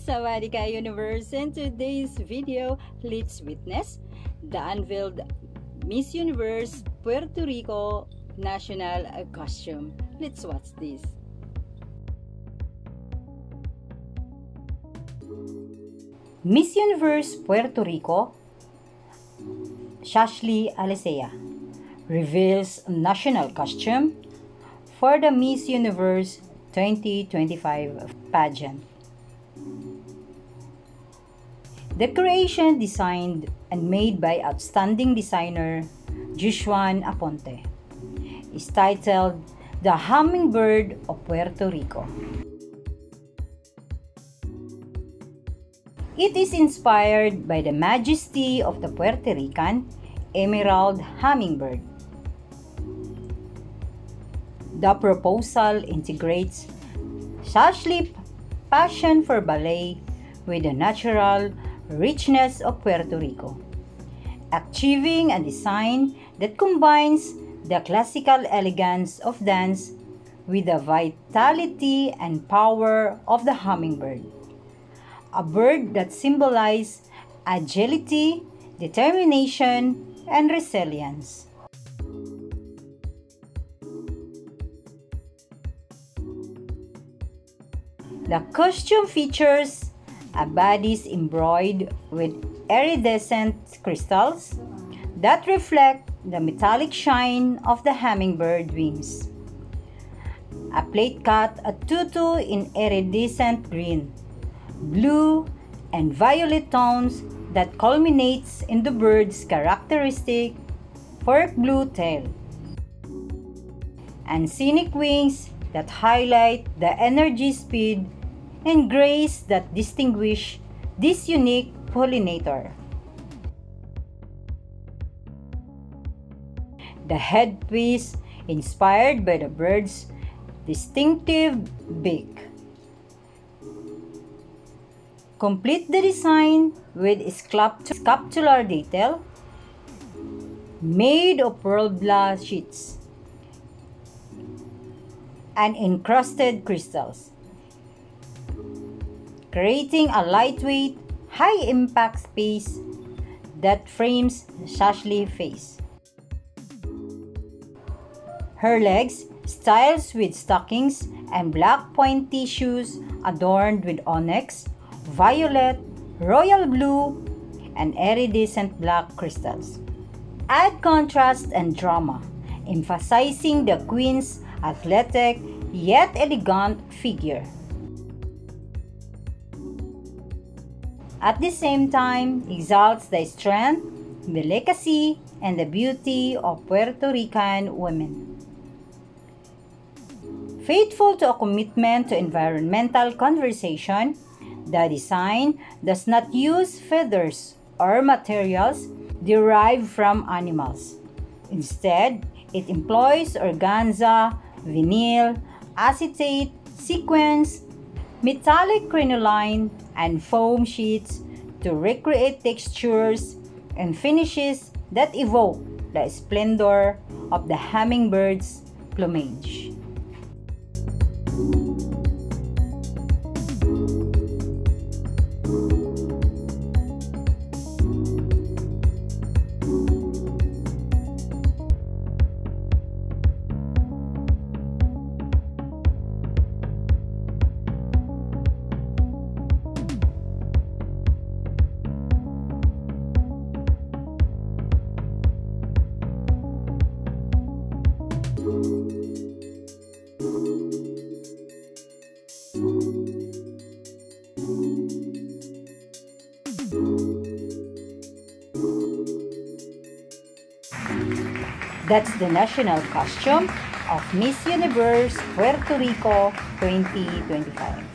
Sawadika Universe. In today's video, let's witness the unveiled Miss Universe Puerto Rico national costume. Let's watch this. Miss Universe Puerto Rico Shashli Alicea reveals national costume for the Miss Universe 2025 pageant. The creation designed and made by outstanding designer Jushuan Aponte is titled The Hummingbird of Puerto Rico. It is inspired by the majesty of the Puerto Rican emerald hummingbird. The proposal integrates Shashli's passion for ballet with the natural richness of Puerto Rico, achieving a design that combines the classical elegance of dance with the vitality and power of the hummingbird, a bird that symbolizes agility, determination, and resilience. The costume features a bodice embroidered with iridescent crystals that reflect the metallic shine of the hummingbird wings. A plate cut a tutu in iridescent green, blue, and violet tones that culminates in the bird's characteristic fork blue tail, and scenic wings that highlight the energy, speed, and grace that distinguish this unique pollinator. The headpiece, inspired by the bird's distinctive beak, complete the design with sculptural detail made of pearl glass sheets and encrusted crystals, creating a lightweight, high-impact piece that frames Shashli's face. Her legs, styled with stockings and black pointy shoes adorned with onyx, violet, royal blue, and iridescent black crystals, add contrast and drama, emphasizing the queen's athletic yet elegant figure. At the same time, exalts the strength, delicacy, and the beauty of Puerto Rican women. Faithful to a commitment to environmental conservation, the design does not use feathers or materials derived from animals. Instead, it employs organza, vinyl, acetate, sequins, metallic crinoline, and foam sheets to recreate textures and finishes that evoke the splendor of the hummingbird's plumage. That's the national costume of Miss Universe Puerto Rico 2025.